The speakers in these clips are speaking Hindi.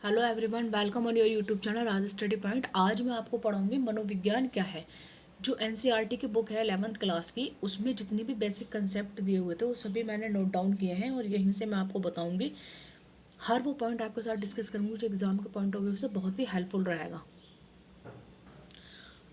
Hello everyone, welcome on your YouTube channel Raj study point. आज मैं आपको पढ़ाऊंगी मनोविज्ञान क्या है। जो एनसीईआरटी की बुक है 11th क्लास की, उसमें जितनी भी बेसिक कंसेप्ट दिए हुए थे वो सभी मैंने नोट डाउन किए हैं और यहीं से मैं आपको बताऊंगी। हर वो पॉइंट आपके साथ डिस्कस करूंगी जो एग्जाम के पॉइंट ऑफ व्यू से बहुत ही हेल्पफुल रहेगा।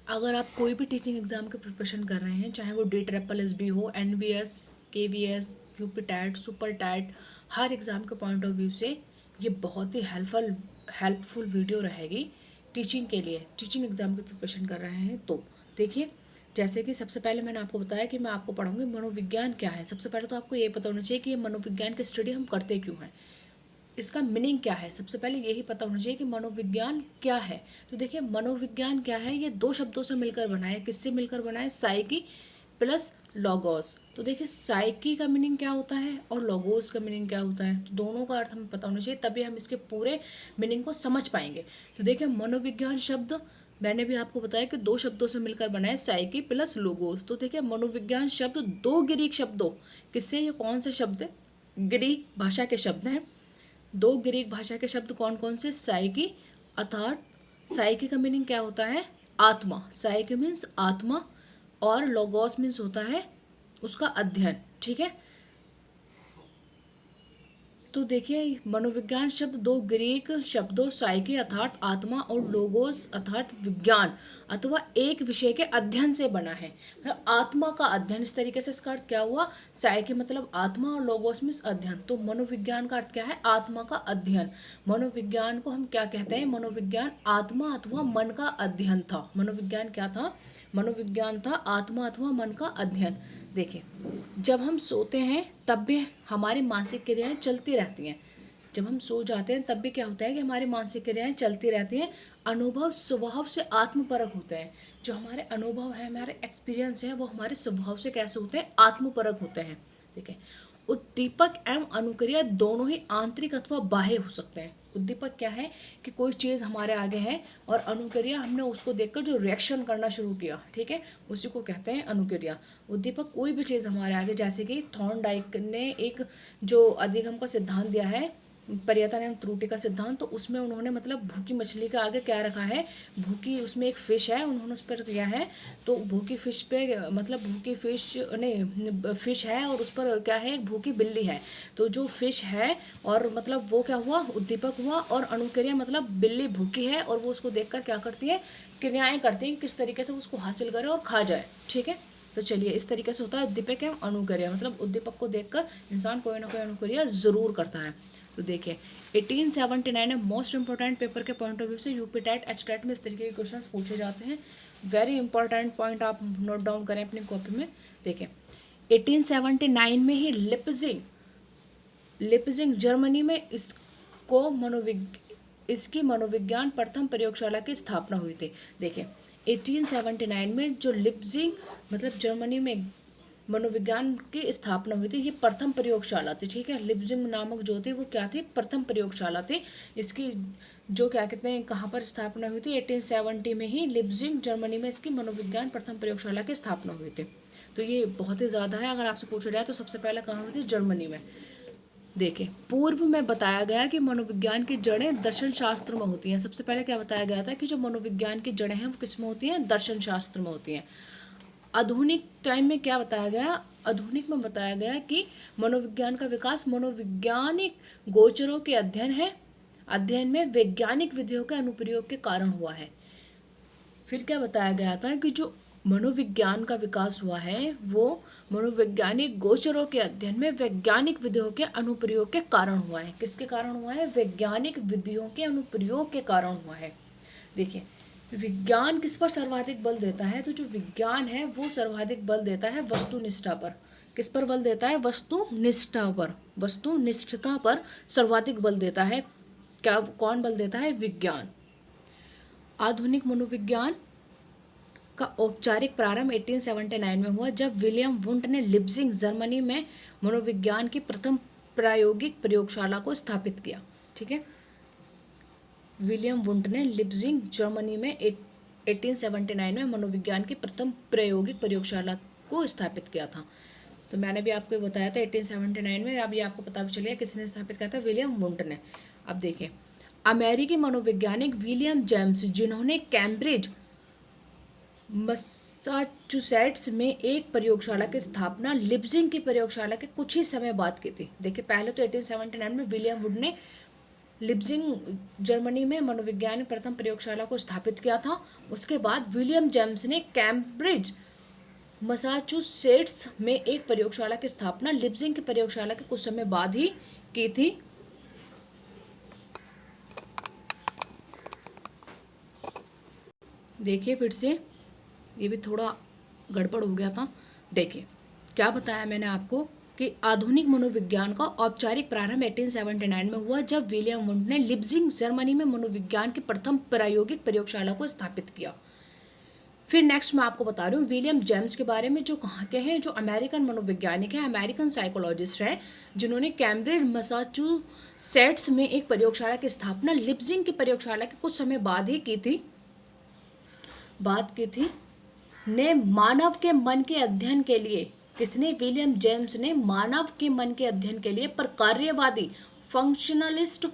अगर आप कोई भी टीचिंग एग्जाम की प्रिपरेशन कर रहे हैं, चाहे वो DSSS हो, NVS, KVS, UP TET, super TET, हर एग्ज़ाम के पॉइंट ऑफ व्यू से ये बहुत ही हेल्पफुल वीडियो रहेगी टीचिंग के लिए। टीचिंग एग्ज़ाम की प्रिपरेशन कर रहे हैं तो देखिए, जैसे कि सबसे पहले मैंने आपको बताया कि मैं आपको पढ़ाऊंगी मनोविज्ञान क्या है। सबसे पहले तो आपको ये पता होना चाहिए कि ये मनोविज्ञान की स्टडी हम करते क्यों हैं, इसका मीनिंग क्या है। सबसे पहले यही पता होना चाहिए कि मनोविज्ञान क्या है। तो देखिए, मनोविज्ञान क्या है, ये दो शब्दों से मिलकर बना है। किससे मिलकर बना है? Psyche plus logos. तो देखिए, साइकी का मीनिंग क्या होता है और लॉगोस का मीनिंग क्या होता है, तो दोनों का अर्थ हमें पता होना चाहिए, तभी हम इसके पूरे मीनिंग को समझ पाएंगे। तो देखिए, मनोविज्ञान शब्द मैंने भी आपको बताया कि दो शब्दों से मिलकर बना है, साइकी प्लस लोगोस। तो देखिए, मनोविज्ञान शब्द दो ग्रीक शब्दों, किससे, ये कौन से शब्द है? ग्रीक भाषा के शब्द हैं। दो ग्रीक भाषा के शब्द कौन कौन से? साइकी, अर्थात साइकी का मीनिंग क्या होता है? आत्मा। साइकी मीन्स आत्मा और लोगोस मीन्स होता है उसका अध्ययन। ठीक है, तो देखिए, मनोविज्ञान शब्द दो ग्रीक शब्दों साइकी अर्थात आत्मा और लोगोस अर्थात विज्ञान अथवा एक विषय के अध्ययन से बना है। मतलब आत्मा का अध्ययन, इस तरीके से इसका अर्थ क्या हुआ? साइकी मतलब आत्मा और लोगोस मीन्स अध्ययन। तो मनोविज्ञान का अर्थ क्या है? आत्मा का अध्ययन। मनोविज्ञान को हम क्या कहते हैं? मनोविज्ञान आत्मा अथवा मन का अध्ययन था। मनोविज्ञान क्या था? मनोविज्ञान था आत्मा अथवा मन का अध्ययन। देखिए, जब हम सोते हैं तब भी हमारी मानसिक क्रियाएं चलती रहती हैं। जब हम सो जाते हैं तब भी क्या होता है कि हमारी मानसिक क्रियाएं चलती रहती हैं। अनुभव स्वभाव से आत्मपरक होते हैं। जो हमारे अनुभव है, हमारे एक्सपीरियंस है, वो हमारे स्वभाव से कैसे होते हैं? आत्मपरक होते हैं। ठीक है, उद्दीपक एवं अनुक्रिया दोनों ही आंतरिक अथवा बाह्य हो सकते हैं। उद्दीपक क्या है कि कोई चीज़ हमारे आगे है, और अनुक्रिया हमने उसको देखकर जो रिएक्शन करना शुरू किया, ठीक है, उसी को कहते हैं अनुक्रिया। उद्दीपक कोई भी चीज़ हमारे आगे, जैसे कि थॉर्नडाइक ने एक जो अधिगम का सिद्धांत दिया है, पर्यतन एवं त्रुटि का सिद्धांत, तो उसमें उन्होंने मतलब भूखी मछली का आगे क्या रखा है? भूखी, उसमें एक फिश है, उन्होंने उस पर किया है, तो भूखी फिश पे मतलब भूखी फिश नहीं, फिश है और उस पर क्या है? एक भूखी बिल्ली है। तो जो फिश है और मतलब वो क्या हुआ? उद्दीपक हुआ, और अनुक्रिया मतलब बिल्ली भूखी है और वो उसको देखकर क्या करती है? क्रियाएं करती हैं, किस तरीके से उसको हासिल करे और खा जाए। ठीक है, तो चलिए, इस तरीके से होता है उद्दीपक एवं अनुक्रिया। मतलब उद्दीपक को देखकर इंसान कोई ना कोई अनुक्रिया जरूर करता है। तो देखिए, 1879 में मोस्ट इंपॉर्टेंट पेपर के पॉइंट ऑफ व्यू से यूपी टैट, एच टैट में इस तरीके के क्वेश्चंस पूछे जाते हैं। वेरी इंपॉर्टेंट पॉइंट आप नोट डाउन करें अपनी कॉपी में। देखिए, 1879 में ही लिप्जिंग जर्मनी में इसकी मनोविज्ञान प्रथम प्रयोगशाला की स्थापना हुई थी। देखिए, 1879 में जो लिप्जिंग मतलब जर्मनी में मनोविज्ञान की स्थापना हुई थी, ये प्रथम प्रयोगशाला थी। ठीक है, लिप्जिंग नामक जो थी वो क्या थी? प्रथम प्रयोगशाला थी। इसकी जो क्या कहते हैं, कहाँ पर स्थापना हुई थी? 1870 में ही लिप्जिंग जर्मनी में इसकी मनोविज्ञान प्रथम प्रयोगशाला की स्थापना हुई थी। तो ये बहुत ही ज़्यादा है। अगर आपसे पूछा जाए तो सबसे पहले कहाँ हुई थी? जर्मनी में। देखिए, पूर्व में बताया गया कि मनोविज्ञान की जड़ें दर्शन शास्त्र में होती हैं। सबसे पहले क्या बताया गया था कि जो मनोविज्ञान की जड़ें हैं वो किस में होती हैं? दर्शन शास्त्र में होती हैं। आधुनिक टाइम में क्या बताया गया? आधुनिक में बताया गया कि मनोविज्ञान का विकास मनोवैज्ञानिक गोचरों के अध्ययन में वैज्ञानिक विधियों के अनुप्रयोग के कारण हुआ है। फिर क्या बताया गया था कि जो मनोविज्ञान का विकास हुआ है वो मनोवैज्ञानिक गोचरों के अध्ययन में वैज्ञानिक विधियों के अनुप्रयोग के कारण हुआ है। किसके कारण हुआ है? वैज्ञानिक विधियों के अनुप्रयोग के कारण हुआ है। देखिए, विज्ञान किस पर सर्वाधिक बल देता है? तो जो विज्ञान है वो सर्वाधिक बल देता है वस्तुनिष्ठा पर। किस पर बल देता है? वस्तुनिष्ठा पर। वस्तुनिष्ठता पर सर्वाधिक बल देता है। क्या, कौन बल देता है? विज्ञान। आधुनिक मनोविज्ञान का औपचारिक प्रारंभ 1879 में हुआ, जब विलियम वुंट ने लिप्जिंग जर्मनी में मनोविज्ञान की प्रथम प्रायोगिक प्रयोगशाला को स्थापित किया। ठीक है, विलियम वुंट ने लिप्जिंग जर्मनी में 1879 में मनोविज्ञान की प्रथम प्रायोगिक प्रयोगशाला को स्थापित किया था। तो मैंने भी आपको बताया था 1879 में। अब ये आपको पता भी चल गया किसने स्थापित किया था? विलियम वुंट ने। अब देखिए, अमेरिकी मनोवैज्ञानिक विलियम जेम्स, जिन्होंने कैम्ब्रिज मसाचुसेट्स में एक प्रयोगशाला की स्थापना लिप्जिंग की प्रयोगशाला के कुछ ही समय बाद की थी। देखिए, पहले तो 1879 में विलियम वुड ने लिप्जिंग जर्मनी में मनोविज्ञान प्रथम प्रयोगशाला को स्थापित किया था। उसके बाद विलियम जेम्स ने कैम्ब्रिज मसाचुसेट्स में एक प्रयोगशाला की स्थापना लिप्जिंग की प्रयोगशाला के कुछ समय बाद ही की थी। देखिए, फिर से ये भी थोड़ा गड़बड़ हो गया था। देखिए, क्या बताया मैंने आपको कि आधुनिक मनोविज्ञान का औपचारिक प्रारंभ 1879 में हुआ, जब विलियम वुंड ने लिप्जिंग जर्मनी में मनोविज्ञान की प्रथम प्रायोगिक प्रयोगशाला को स्थापित किया। फिर नेक्स्ट मैं आपको बता रही हूँ विलियम जेम्स के बारे में, जो कहाँ के हैं, जो अमेरिकन मनोवैज्ञानिक हैं, अमेरिकन साइकोलॉजिस्ट हैं, जिन्होंने कैम्ब्रिज मसाचुसेट्स में एक प्रयोगशाला की स्थापना लिप्जिंग की प्रयोगशाला के कुछ समय बाद ही की थी। ने मानव के मन के अध्ययन के लिए, किसने? विलियम जेम्स ने मानव के मन के अध्ययन के लिए प्रकार्यवादी फंक्शनलिस्ट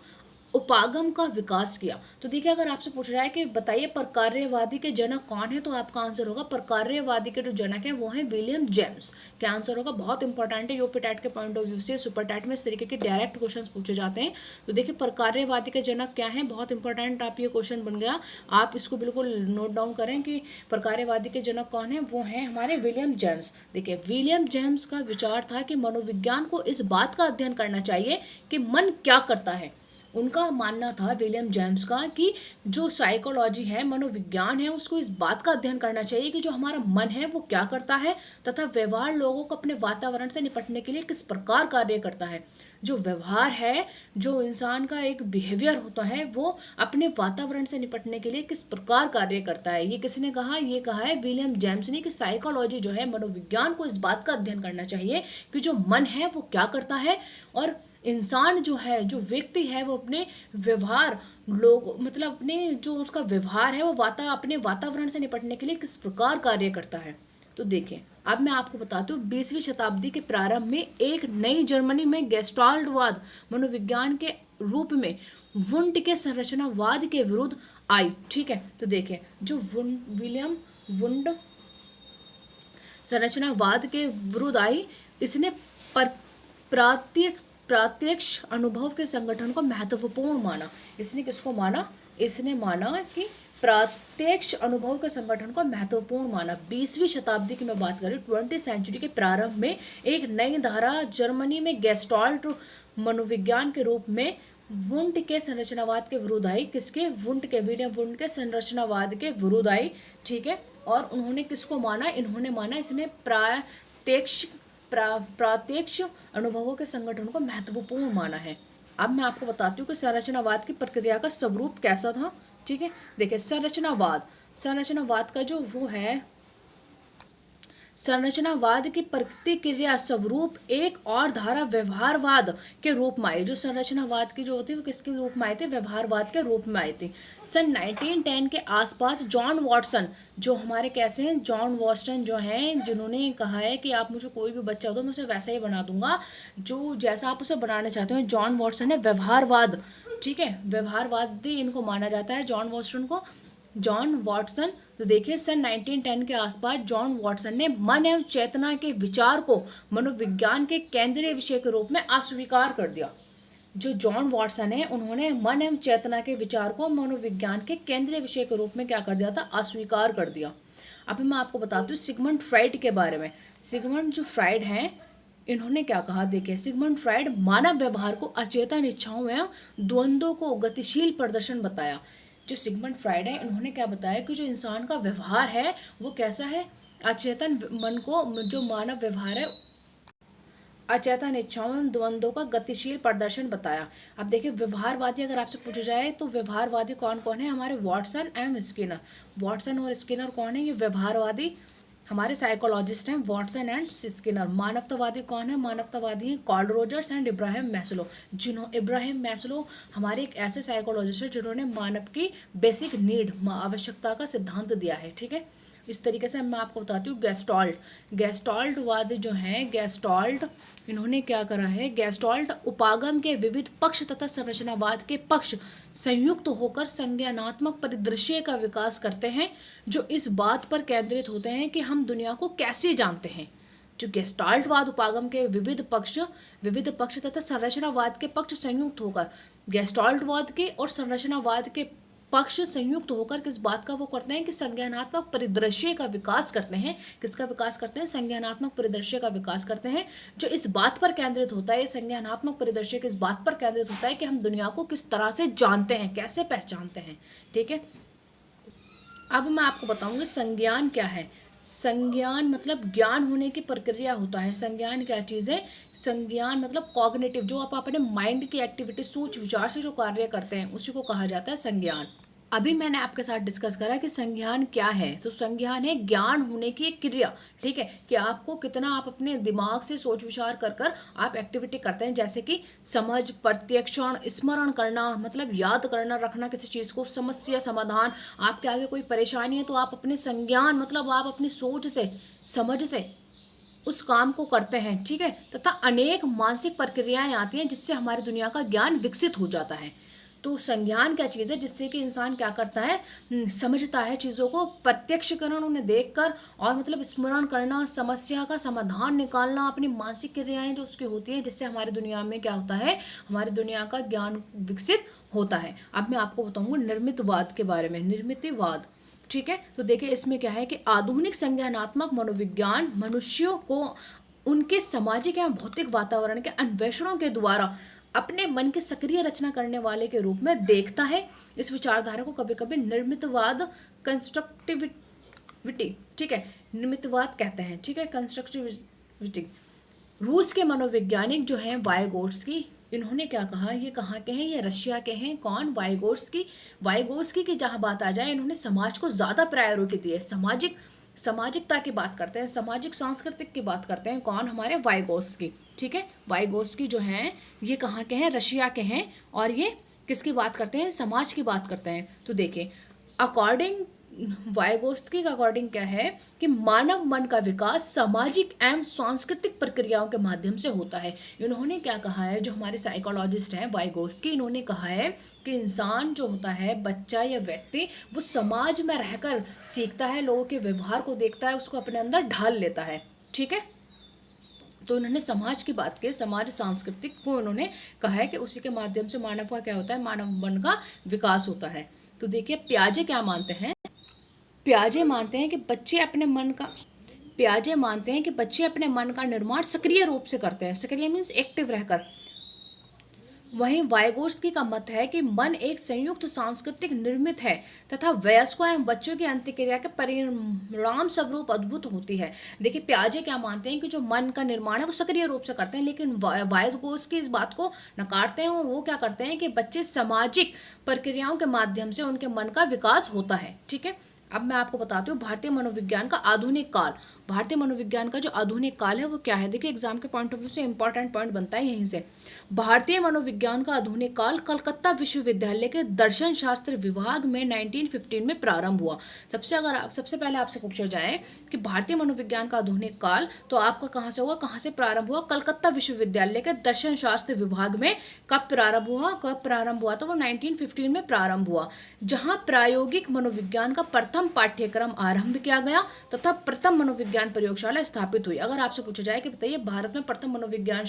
उपागम का विकास किया। तो देखिए, अगर आपसे पूछ रहा है कि बताइए प्रकार्यवादी के जनक कौन है, तो आपका आंसर होगा प्रकार्यवादी के जो जनक हैं वो हैं विलियम जेम्स। क्या आंसर होगा? बहुत इंपॉर्टेंट है, यूपी टैट के पॉइंट ऑफ व्यू से, सुपर टैट में इस तरीके के डायरेक्ट क्वेश्चन पूछे जाते हैं। तो देखिए, प्रकार्यवादी के जनक क्या है, बहुत इंपॉर्टेंट आप ये क्वेश्चन बन गया। आप इसको बिल्कुल नोट डाउन करें कि प्रकार्यवादी के जनक कौन है, वो हैं हमारे विलियम जेम्स। देखिए, विलियम जेम्स का विचार था कि मनोविज्ञान को इस बात का अध्ययन करना चाहिए कि मन क्या करता है। उनका मानना था विलियम जेम्स का कि जो साइकोलॉजी है, मनोविज्ञान है, उसको इस बात का अध्ययन करना चाहिए कि जो हमारा मन है वो क्या करता है, तथा व्यवहार लोगों को अपने वातावरण से निपटने के लिए किस प्रकार कार्य करता है। जो व्यवहार है, जो इंसान का एक बिहेवियर होता है, वो अपने वातावरण से निपटने के लिए किस प्रकार कार्य करता है। ये किसने कहा? ये कहा है विलियम जेम्स ने कि साइकोलॉजी जो है, मनोविज्ञान को इस बात का अध्ययन करना चाहिए कि जो मन है वो क्या करता है, और इंसान जो है, जो व्यक्ति है, वो अपने व्यवहार मतलब अपने जो उसका व्यवहार है वो अपने वातावरण से निपटने के लिए किस प्रकार कार्य करता है। तो देखिए, अब मैं आपको बताती हूँ 20वीं शताब्दी के प्रारंभ में एक नई जर्मनी में गेस्टाल्टवाद मनोविज्ञान के रूप में वुंड के संरचनावाद के विरुद्ध आई। ठीक है, तो देखिए, जो विलियम वुंड संरचनावाद के विरुद्ध आई, इसने प्रत्यक्ष अनुभव के संगठन को महत्वपूर्ण माना। इसने किसको माना? इसने माना कि प्रत्यक्ष अनुभव के संगठन को महत्वपूर्ण माना। 20वीं शताब्दी की मैं बात करूँ, 20th सेंचुरी के प्रारंभ में एक नई धारा जर्मनी में गेस्टाल्ट मनोविज्ञान के रूप में वुंड के संरचनावाद के विरुद्ध आई। किसके? वुंड के, विलियम वुंड के संरचनावाद के विरुद्ध आई। ठीक है, और उन्होंने किसको माना? इन्होंने माना, इसने प्रत्यक्ष अनुभवों के संगठन को महत्वपूर्ण माना है। अब मैं आपको बताती हूँ कि संरचनावाद की प्रक्रिया का स्वरूप कैसा था। ठीक है, देखिए, संरचनावाद का जो वो है, संरचनावाद की प्रतिक्रिया स्वरूप एक और धारा व्यवहारवाद के रूप में आई। जो संरचनावाद की जो होती है वो किसके रूप में आई थी? व्यवहारवाद के रूप में आई थी। सन 1910 के आसपास जॉन वॉटसन, जो हमारे कैसे हैं, जॉन वॉटसन जो हैं, जिन्होंने कहा है कि आप मुझे कोई भी बच्चा दो, मैं उसे वैसा ही बना दूंगा जो जैसा आप उसे बनाना चाहते हो। जॉन वॉटसन है व्यवहारवाद। ठीक है, व्यवहारवादी इनको माना जाता है, जॉन वॉटसन को, जॉन वॉटसन। तो देखिए, सन 1910 के आसपास जॉन वॉटसन ने मन एवं चेतना के विचार को मनोविज्ञान के केंद्रीय विषय के रूप में अस्वीकार कर दिया। जो जॉन वॉटसन है, उन्होंने मन एवं चेतना के विचार को मनोविज्ञान के केंद्रीय विषय के रूप में क्या कर दिया था? अस्वीकार कर दिया। अब मैं आपको बताती हूँ सिगमंड फ्राइड के बारे में। सिगमंड जो फ्राइड हैं, इन्होंने क्या कहा? देखिए, सिगमंड फ्राइड मानव व्यवहार को अचेतन इच्छाओं एवं द्वंद्वों को गतिशील प्रदर्शन बताया। जो सिगमंड फ्राइड है, इन्होंने क्या बताया कि जो इंसान का व्यवहार है वो कैसा है? अचेतन मन को, जो मानव व्यवहार है, अचेतन इच्छाओं एवं द्वंद्वों का गतिशील प्रदर्शन बताया। अब देखिए, व्यवहारवादी अगर आपसे पूछा जाए तो व्यवहारवादी कौन कौन है? हमारे वॉटसन एवं स्किनर। वॉटसन और स्किनर कौन है? ये व्यवहारवादी हमारे साइकोलॉजिस्ट हैं, वॉटसन एंड स्किनर। मानवतावादी कौन है? मानवतावादी हैं Carl Rogers and Ibrahim Maslow. Ibrahim Maslow हमारे एक ऐसे साइकोलॉजिस्ट है जिन्होंने मानव की बेसिक नीड, आवश्यकता का सिद्धांत दिया है। ठीक है, इस तरीके से मैं आपको बताती हूँ। गेस्टाल्टवाद जो है, गेस्टाल्ट इन्होंने क्या करा है, गेस्टाल्ट उपागम के विविध पक्ष तथा संरचनावाद के पक्ष संयुक्त होकर संज्ञानात्मक परिदृश्य का विकास करते हैं, जो इस बात पर केंद्रित होते हैं कि हम दुनिया को कैसे जानते हैं। जो गेस्टाल्टवाद उपागम के विविध पक्ष तथा संरचनावाद के पक्ष संयुक्त होकर, गेस्टाल्टवाद के और संरचनावाद के पक्ष संयुक्त होकर किस बात का वो करते हैं कि संज्ञानात्मक परिदृश्य का विकास करते हैं। किसका विकास करते हैं? संज्ञानात्मक परिदृश्य का विकास करते हैं, जो इस बात पर केंद्रित होता है, संज्ञानात्मक परिदृश्य किस बात पर केंद्रित होता है कि हम दुनिया को किस तरह से जानते हैं, कैसे पहचानते हैं। ठीक है, अब मैं आपको बताऊंगी संज्ञान क्या है। संज्ञान मतलब ज्ञान होने की प्रक्रिया होता है। संज्ञान क्या चीज़ है? संज्ञान मतलब कॉग्निटिव, जो आप अपने माइंड की एक्टिविटी, सोच विचार से जो कार्य करते हैं उसी को कहा जाता है संज्ञान। अभी मैंने आपके साथ डिस्कस करा कि संज्ञान क्या है। तो संज्ञान है ज्ञान होने की एक क्रिया। ठीक है, कि आपको कितना आप अपने दिमाग से सोच विचार कर कर आप एक्टिविटी करते हैं, जैसे कि समझ, प्रत्यक्षण, स्मरण करना मतलब याद करना, रखना किसी चीज़ को, समस्या समाधान, आपके आगे कोई परेशानी है तो आप अपने संज्ञान मतलब आप अपनी सोच से, समझ से उस काम को करते हैं। ठीक है, तथा अनेक मानसिक प्रक्रियाएं आती हैं जिससे हमारी दुनिया का ज्ञान विकसित हो जाता है। तो संज्ञान क्या चीज़ है? जिससे कि इंसान क्या करता है, समझता है चीज़ों को, प्रत्यक्षकरण उन्हें देखकर, और मतलब स्मरण करना, समस्या का समाधान निकालना, अपनी मानसिक क्रियाएं जो उसकी होती हैं, जिससे हमारी दुनिया में क्या होता है, हमारी दुनिया का ज्ञान विकसित होता है। अब मैं आपको बताऊंगा निर्मितवाद के बारे में। निर्मितवाद, ठीक है, तो देखिए इसमें क्या है कि आधुनिक संज्ञानात्मक मनोविज्ञान मनुष्यों को उनके सामाजिक एवं भौतिक वातावरण के अन्वेषणों के द्वारा अपने मन की सक्रिय रचना करने वाले के रूप में देखता है। इस विचारधारा को कभी कभी निर्मितवाद, कंस्ट्रक्टिविटी, ठीक है, निर्मितवाद कहते हैं। ठीक है, कंस्ट्रक्टिविटी। रूस के मनोवैज्ञानिक जो हैं वाइगोट्स्की, इन्होंने क्या कहा, ये कहाँ के हैं, ये रशिया के हैं। कौन? वाइगोट्स्की की जहाँ बात आ जाए, इन्होंने समाज को ज़्यादा प्रायोरिटी दी है। सामाजिकता की बात करते हैं, सामाजिक सांस्कृतिक की बात करते हैं। कौन? हमारे वाइगोट्स्की। ठीक है, वाइगोट्स्की जो हैं ये कहाँ के हैं? रशिया के हैं। और ये किसकी बात करते हैं? समाज की बात करते हैं। तो देखिए, अकॉर्डिंग वाइगोत्स्की का अकॉर्डिंग क्या है कि मानव मन का विकास सामाजिक एवं सांस्कृतिक प्रक्रियाओं के माध्यम से होता है। इन्होंने क्या कहा है, जो हमारे साइकोलॉजिस्ट हैं वाइगोत्स्की, इन्होंने कहा है कि इंसान जो होता है, बच्चा या व्यक्ति, वो समाज में रहकर सीखता है, लोगों के व्यवहार को देखता है, उसको अपने अंदर ढाल लेता है। ठीक है, तो उन्होंने समाज की बात की, समाज सांस्कृतिक को उन्होंने कहा है कि उसी के माध्यम से मानव का क्या होता है, मानव मन का विकास होता है। तो देखिए प्याजे क्या मानते हैं, प्याजे मानते हैं कि बच्चे अपने मन का निर्माण सक्रिय रूप से करते हैं। सक्रिय मीन्स एक्टिव रहकर। वहीं वाइगोत्स्की का मत है कि मन एक संयुक्त सांस्कृतिक निर्मित है तथा वयस्कों एवं बच्चों की अंत्यक्रिया के परिणाम स्वरूप अद्भुत होती है। देखिए प्याजे क्या मानते हैं कि जो मन का निर्माण है वो सक्रिय रूप से करते हैं, लेकिन वाइगोत्स्की इस बात को नकारते हैं और वो क्या करते हैं कि बच्चे सामाजिक प्रक्रियाओं के माध्यम से उनके मन का विकास होता है। ठीक है, अब मैं आपको बताती हूँ भारतीय मनोविज्ञान का आधुनिक काल। भारतीय मनोविज्ञान का जो आधुनिक काल है वो क्या है, देखिए एग्जाम के पॉइंट ऑफ व्यू से इंपॉर्टेंट पॉइंट बनता है यहीं से। भारतीय मनोविज्ञान का आधुनिक काल कलकत्ता विश्वविद्यालय के दर्शन शास्त्र विभाग में 1915 में प्रारंभ हुआ। सबसे पहले आपसे पूछा जाए कि भारतीय मनोविज्ञान का आधुनिक काल तो आपका कहाँ से हुआ, कहाँ से प्रारंभ हुआ? कलकत्ता विश्वविद्यालय के दर्शन शास्त्र विभाग में। कब प्रारंभ हुआ? तो वो 1915 में प्रारंभ हुआ, जहाँ प्रायोगिक मनोविज्ञान का प्रथम पाठ्यक्रम आरंभ किया गया तथा प्रथम मनोविज्ञान प्रयोगशाला स्थापित हुई। अगर आपसे पूछा जाए कि बताइए भारत में प्रथम मनोविज्ञान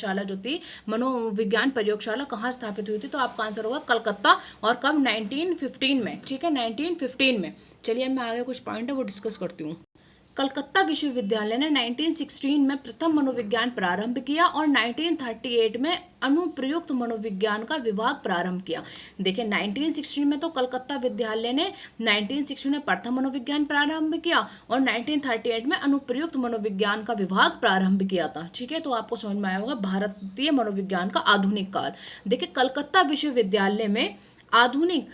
प्रयोगशाला कहाँ स्थापित हुई थी, तो आपका आंसर होगा कलकत्ता। और कब? 1915 में। ठीक है, 1915 में। चलिए मैं आगे कुछ पॉइंट है वो डिस्कस करती हूँ। कलकत्ता विश्वविद्यालय ने 1916 में प्रथम मनोविज्ञान प्रारंभ किया और 1938 में अनुप्रयुक्त मनोविज्ञान का विभाग प्रारंभ किया। देखिए 1916 में तो कलकत्ता विद्यालय ने 1916 में प्रथम मनोविज्ञान प्रारंभ किया और 1938 में अनुप्रयुक्त मनोविज्ञान का विभाग प्रारंभ किया था। ठीक है, तो आपको समझ में आया होगा भारतीय मनोविज्ञान का आधुनिक काल। देखिए कलकत्ता विश्वविद्यालय में आधुनिक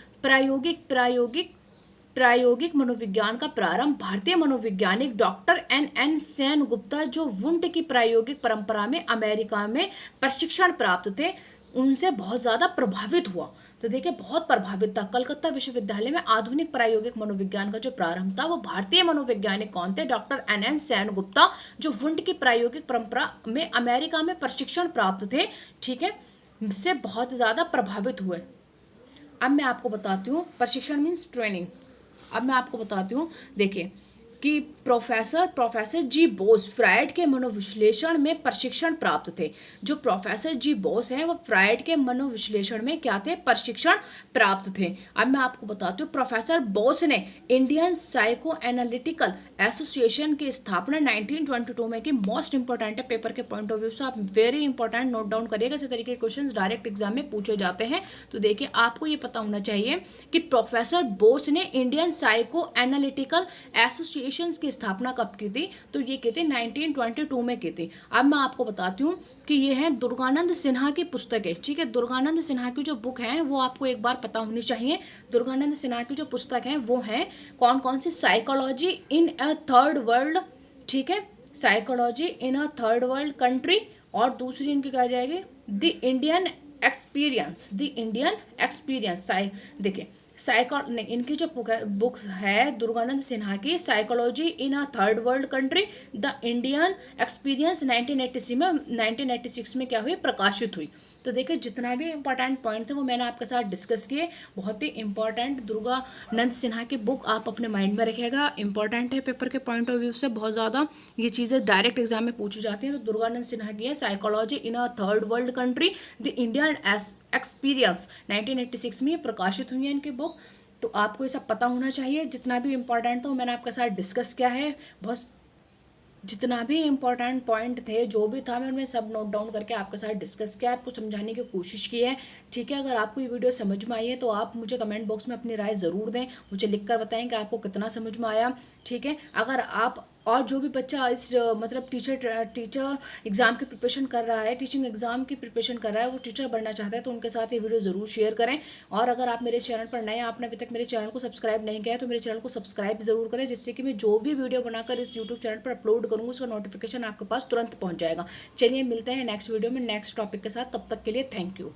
प्रायोगिक मनोविज्ञान का प्रारंभ भारतीय मनोवैज्ञानिक डॉक्टर एन सेनगुप्ता, जो वुंट की प्रायोगिक परंपरा में अमेरिका में प्रशिक्षण प्राप्त थे, उनसे बहुत ज़्यादा प्रभावित हुआ। तो देखिए बहुत प्रभावित था। कलकत्ता विश्वविद्यालय में आधुनिक प्रायोगिक मनोविज्ञान का जो प्रारंभ था वो भारतीय मनोवैज्ञानिक कौन थे? डॉक्टर NN सेनगुप्ता, जो वुंड की प्रायोगिक परंपरा में अमेरिका में प्रशिक्षण प्राप्त थे, ठीक है, से बहुत ज़्यादा प्रभावित हुए। अब मैं आपको बताती हूँ, प्रशिक्षण मीन्स ट्रेनिंग। अब मैं आपको बताती हूँ, देखिए कि प्रोफेसर जी बोस फ्रायड के मनोविश्लेषण में प्रशिक्षण प्राप्त थे। जो प्रोफेसर जी बोस हैं वो फ्रायड के मनोविश्लेषण में क्या थे? प्रशिक्षण प्राप्त थे। अब मैं आपको बताती हूँ, प्रोफेसर बोस ने इंडियन साइको एनालिटिकल एसोसिएशन की स्थापना 1922 में की। मोस्ट इंपॉर्टेंट है पेपर के पॉइंट ऑफ व्यू से, आप वेरी इंपॉर्टेंट नोट डाउन करिएगा, इसी तरीके के क्वेश्चन डायरेक्ट एग्जाम में पूछे जाते हैं। तो देखिए आपको ये पता होना चाहिए कि प्रोफेसर बोस ने इंडियन साइको एनालिटिकल एसोसिएशन की स्थापना कब की थी? तो ये की थी 1922 में की थी। अब मैं आपको बताती हूँ कि ये है दुर्गानंद सिन्हा की पुस्तक है, ठीक है। दुर्गानंद सिन्हा की जो बुक है वो आपको एक बार पता होनी चाहिए। दुर्गानंद सिन्हा की जो पुस्तक है वो है कौन कौन सी? Psychology in a third world, ठीक है, psychology in a third world country, और दूसरी इनकी क्या जाएगी? The Indian experience, the Indian experience. देखिए साइको नहीं, इनकी जो बुक है दुर्गानंद सिन्हा की, psychology in a third world country the Indian experience, 1986 में क्या हुई? प्रकाशित हुई। तो देखिए जितना भी इंपॉर्टेंट पॉइंट थे वो मैंने आपके साथ डिस्कस किए। बहुत ही इंपॉर्टेंट दुर्गानंद सिन्हा की बुक आप अपने माइंड में रखिएगा, इंपॉर्टेंट है पेपर के पॉइंट ऑफ व्यू से, बहुत ज़्यादा ये चीज़ें डायरेक्ट एग्जाम में पूछी जाती हैं। तो दुर्गानंद सिन्हा की है psychology in a third world country the Indian experience, 1986 में प्रकाशित हुई है इनकी बुक। तो आपको ये सब पता होना चाहिए। जितना भी इंपॉर्टेंट था वो मैंने आपके साथ डिस्कस किया है। बहुत जितना भी इंपॉर्टेंट पॉइंट थे, जो भी था, मैंने सब नोट डाउन करके आपके साथ डिस्कस किया, आपको समझाने की कोशिश की है, ठीक है। अगर आपको ये वीडियो समझ में आई है तो आप मुझे कमेंट बॉक्स में अपनी राय ज़रूर दें, मुझे लिखकर बताएं कि आपको कितना समझ में आया, ठीक है। अगर आप और जो भी बच्चा इस मतलब टीचर एग्ज़ाम की प्रिपरेशन कर रहा है, टीचिंग एग्ज़ाम की प्रिपरेशन कर रहा है, वो टीचर बनना चाहता है, तो उनके साथ ये वीडियो ज़रूर शेयर करें। और अगर आप मेरे चैनल पर नए, आपने अभी तक मेरे चैनल को सब्सक्राइब नहीं किया है तो मेरे चैनल को सब्सक्राइब ज़रूर करें, जिससे कि मैं जो भी वीडियो बनाकर इस यूट्यूब चैनल पर अपलोड करूँगी उसका नोटिफिकेशन आपके पास तुरंत पहुँच जाएगा। चलिए मिलते हैं नेक्स्ट वीडियो में नेक्स्ट टॉपिक के साथ, तब तक के लिए थैंक यू।